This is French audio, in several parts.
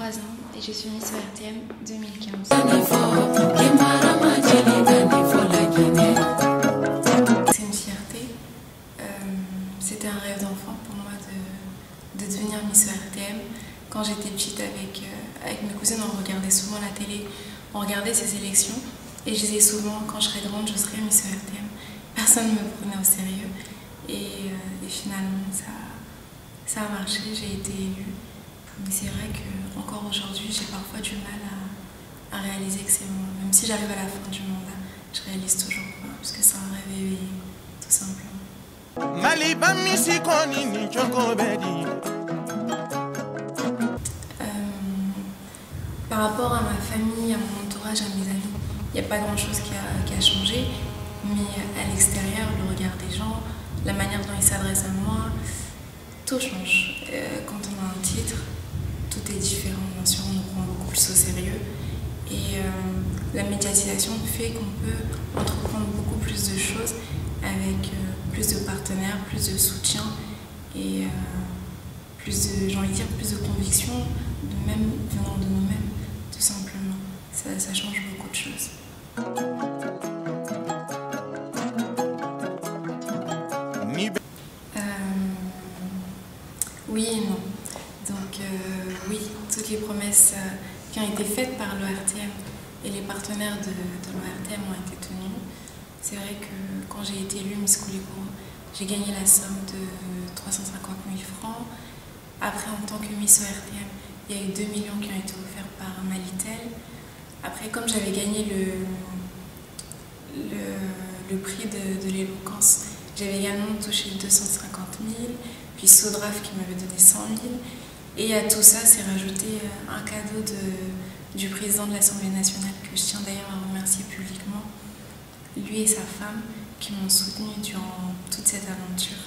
23 ans et je suis Miss ORTM 2015. C'est une fierté. C'était un rêve d'enfant pour moi de devenir Miss ORTM. Quand j'étais petite avec mes cousines, on regardait souvent la télé, on regardait ces élections et je disais souvent quand je serai grande, je serai Miss ORTM. Personne ne me prenait au sérieux et finalement ça a marché, j'ai été élue. Mais c'est vrai qu'encore aujourd'hui, j'ai parfois du mal à réaliser que c'est moi. Même si j'arrive à la fin du mandat, je réalise toujours pas, parce que c'est un rêve éveillé, tout simplement. Par rapport à ma famille, à mon entourage, à mes amis, il n'y a pas grand-chose qui a changé. Mais à l'extérieur, le regard des gens, la manière dont ils s'adressent à moi, tout change. Quand on a un titre, tout est différent. Bien sûr, on nous prend beaucoup plus au sérieux. Et la médiatisation fait qu'on peut entreprendre beaucoup plus de choses avec plus de partenaires, plus de soutien et plus de, j'ai envie de dire, plus de conviction, même venant de nous-mêmes, tout simplement. Ça change beaucoup de choses. Oui et non. Donc oui, toutes les promesses qui ont été faites par l'ORTM et les partenaires de l'ORTM ont été tenues. C'est vrai que quand j'ai été élue Miss Koulikoro, j'ai gagné la somme de 350 000 francs. Après, en tant que Miss ORTM, il y a eu 2 millions qui ont été offerts par Malitel. Après, comme j'avais gagné le prix de l'éloquence, j'avais également touché 250 000. Puis Sodraf qui m'avait donné 100 000. Et à tout ça, s'est rajouté un cadeau du président de l'Assemblée nationale, que je tiens d'ailleurs à remercier publiquement, lui et sa femme, qui m'ont soutenue durant toute cette aventure,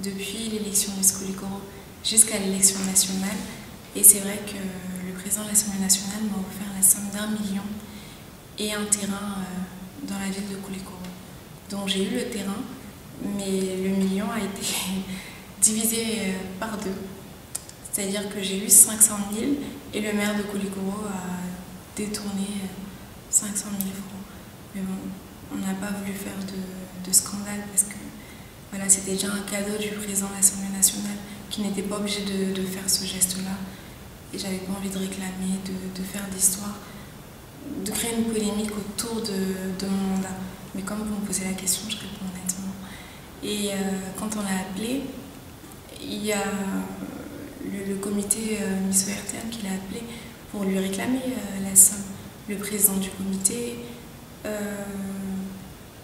depuis l'élection Miss Koulikoro jusqu'à l'élection nationale. Et c'est vrai que le président de l'Assemblée nationale m'a offert la somme d'1 million et un terrain dans la ville de Koulikoro. Donc j'ai eu le terrain, mais le million a été divisé par deux. C'est-à-dire que j'ai eu 500 000 et le maire de Koulikoro a détourné 500 000 francs. Mais bon, on n'a pas voulu faire de scandale parce que voilà, c'était déjà un cadeau du président de l'Assemblée nationale qui n'était pas obligé de faire ce geste-là. Et j'avais pas envie de réclamer, de faire d'histoire, de créer une polémique autour de mon mandat. Mais comme vous me posez la question, je réponds honnêtement. Et quand on l'a appelé, il y a le comité Miss ORTM qui l'a appelé pour lui réclamer la somme. Le président du comité,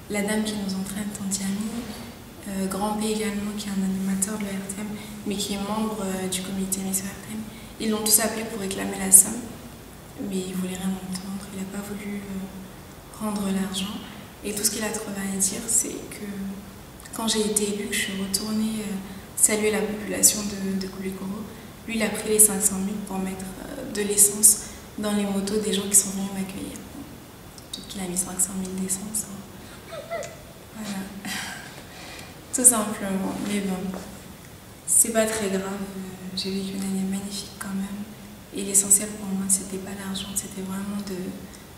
la dame qui nous entraîne, Tanti Ami, Grand P également, qui est un animateur de l'ORTM, mais qui est membre du comité Miss ORTM. Ils l'ont tous appelé pour réclamer la somme, mais il ne voulait rien entendre, il n'a pas voulu rendre l'argent. Et tout ce qu'il a trouvé à dire, c'est que quand j'ai été élue, que je suis retournée saluer la population de Koulikoro, lui il a pris les 500 000 pour mettre de l'essence dans les motos des gens qui sont venus m'accueillir. Peut-être qu'il a mis 500 000 d'essence. Hein. Voilà. Tout simplement. Mais bon, c'est pas très grave. J'ai vécu une année magnifique quand même. Et l'essentiel pour moi, c'était pas l'argent, c'était vraiment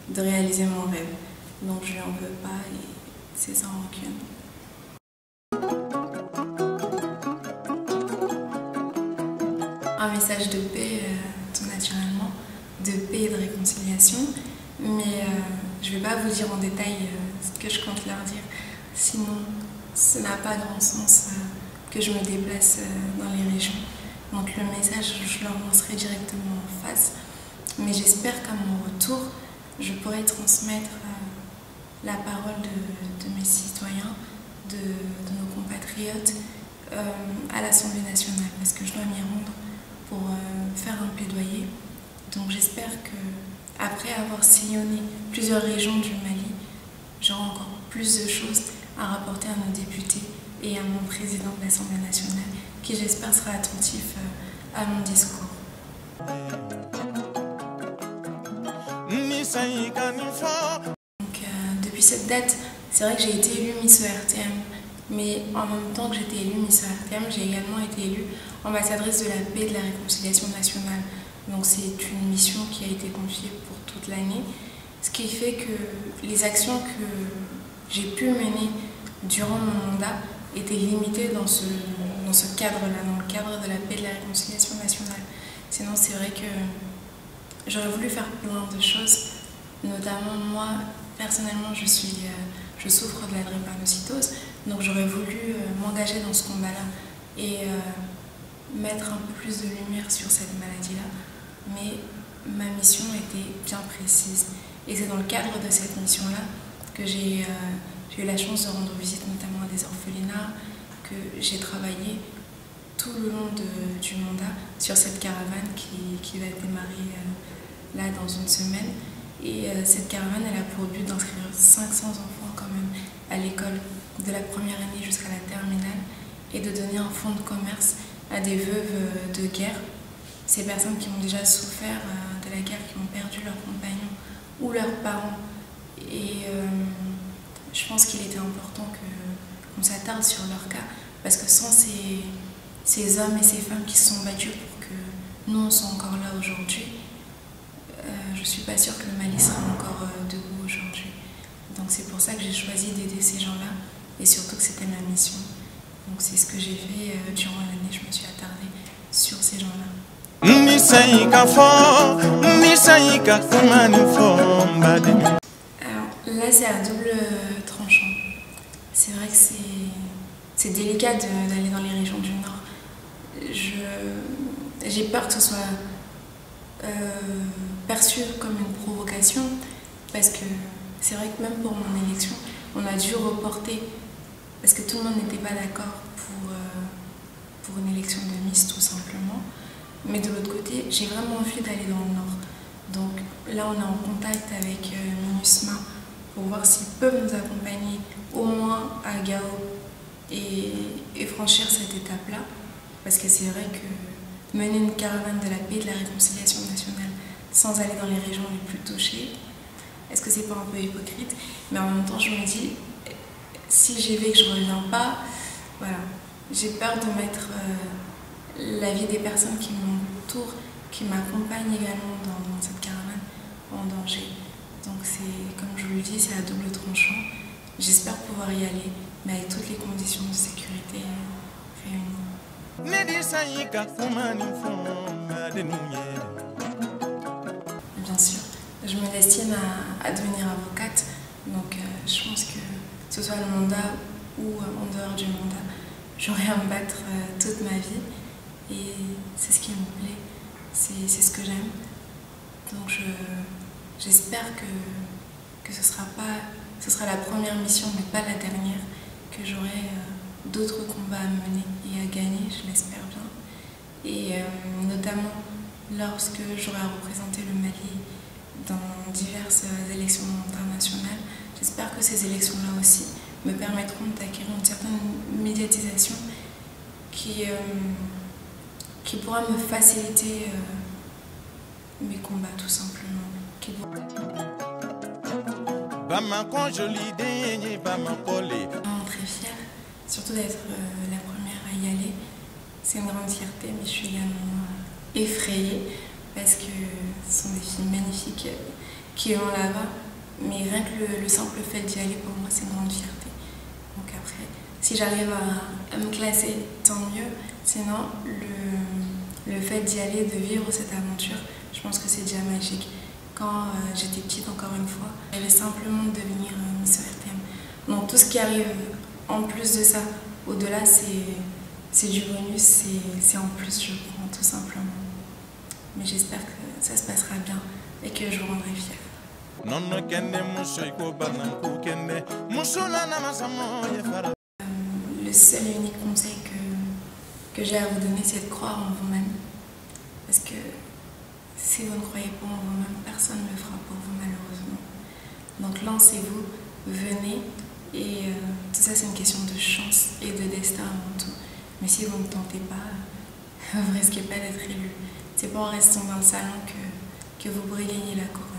de réaliser mon rêve. Donc je lui en veux pas et c'est sans rancune. Un message de paix, tout naturellement, de paix et de réconciliation, mais je ne vais pas vous dire en détail ce que je compte leur dire, sinon ça n'a pas grand sens que je me déplace dans les régions. Donc le message, je leur lancerai directement en face, mais j'espère qu'à mon retour, je pourrai transmettre la parole de mes citoyens, de nos compatriotes à l'Assemblée nationale, parce que je dois m'y rendre pour faire un plaidoyer. Donc j'espère qu'après avoir sillonné plusieurs régions du Mali, j'aurai encore plus de choses à rapporter à nos députés et à mon président de l'Assemblée nationale, qui j'espère sera attentif à mon discours. Donc depuis cette date, c'est vrai que j'ai été élue Miss ORTM, mais en même temps que j'étais élue Miss ORTM, j'ai également été élue ambassadrice de la paix et de la réconciliation nationale. Donc c'est une mission qui a été confiée pour toute l'année, ce qui fait que les actions que j'ai pu mener durant mon mandat étaient limitées dans ce cadre-là, dans le cadre de la paix et de la réconciliation nationale. Sinon, c'est vrai que j'aurais voulu faire plein de choses, notamment moi, personnellement, je souffre de la drépanocytose, donc j'aurais voulu m'engager dans ce combat-là et mettre un peu plus de lumière sur cette maladie-là, mais ma mission était bien précise. Et c'est dans le cadre de cette mission-là que j'ai eu la chance de rendre visite notamment à des orphelinats, que j'ai travaillé tout le long du mandat sur cette caravane qui va démarrer là dans une semaine. Et cette caravane, elle a pour but d'inscrire 500 enfants quand même à l'école, de la première année jusqu'à la terminale, et de donner un fonds de commerce à des veuves de guerre, ces personnes qui ont déjà souffert de la guerre, qui ont perdu leurs compagnons ou leurs parents. Et je pense qu'il était important qu'on s'attarde sur leur cas, parce que sans ces hommes et ces femmes qui se sont battus pour que nous on soit encore là aujourd'hui, je ne suis pas sûre que le Mali sera encore debout aujourd'hui. Donc c'est pour ça que j'ai choisi d'aider ces gens-là, et surtout que c'était ma mission. Donc c'est ce que j'ai fait durant l'année, je me suis attardée sur ces gens-là. Alors là c'est à double tranchant. C'est vrai que c'est délicat d'aller dans les régions du Nord. J'ai peur que ce soit perçu comme une provocation, parce que c'est vrai que même pour mon élection, on a dû reporter parce que tout le monde n'était pas d'accord pour une élection de Miss tout simplement. Mais de l'autre côté, j'ai vraiment envie d'aller dans le Nord. Donc là, on est en contact avec MINUSMA pour voir s'ils peuvent nous accompagner au moins à Gao et franchir cette étape-là. Parce que c'est vrai que mener une caravane de la paix et de la réconciliation nationale sans aller dans les régions les plus touchées, est-ce que c'est pas un peu hypocrite? Mais en même temps, je me dis, si j'y vais et que je reviens pas, voilà, j'ai peur de mettre la vie des personnes qui m'entourent, qui m'accompagnent également dans cette caravane, en danger. Donc c'est, comme je vous le dis, c'est à double tranchant. J'espère pouvoir y aller, mais avec toutes les conditions de sécurité réunies. Bien sûr, je me destine à devenir avocate, donc je pense que ce soit le mandat ou en dehors du mandat, j'aurai à me battre toute ma vie, et c'est ce qui me plaît, c'est ce que j'aime. Donc j'espère que ce sera la première mission, mais pas la dernière, que j'aurai d'autres combats à mener et à gagner, je l'espère bien. Et notamment lorsque j'aurai à représenter le Mali dans diverses élections internationales, j'espère que ces élections-là aussi me permettront d'acquérir une certaine médiatisation qui pourra me faciliter mes combats tout simplement. Très fière, surtout d'être la première à y aller. C'est une grande fierté, mais je suis également effrayée parce que ce sont des filles magnifiques qui vont là-bas. Mais rien que le simple fait d'y aller, pour moi, c'est une grande fierté. Donc après, si j'arrive à me classer, tant mieux. Sinon, le fait d'y aller, de vivre cette aventure, je pense que c'est déjà magique. Quand j'étais petite, encore une fois, j'avais simplement de devenir Miss RTM. Donc tout ce qui arrive en plus de ça, au-delà, c'est du bonus, c'est en plus, je prends tout simplement. Mais j'espère que ça se passera bien et que je vous rendrai fière. Le seul et unique conseil que j'ai à vous donner, c'est de croire en vous-même. Parce que si vous ne croyez pas en vous-même, personne ne le fera pour vous, malheureusement. Donc lancez-vous, venez, et tout ça c'est une question de chance et de destin avant tout. Mais si vous ne tentez pas, vous ne risquez pas d'être élu. C'est pas en restant dans le salon que vous pourrez gagner la couronne.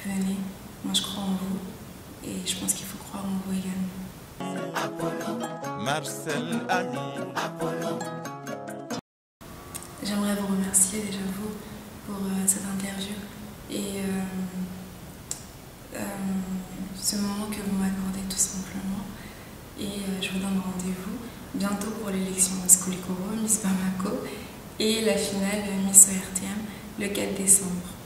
Venez, moi je crois en vous, et je pense qu'il faut croire en vous également. Apollo. Marcel Ami. Apollo. J'aimerais vous remercier déjà vous pour cette interview et ce moment que vous m'accordez tout simplement. Et je vous donne rendez-vous bientôt pour l'élection Miss Koulikoro, Miss Bamako et la finale Miss ORTM le 4 décembre.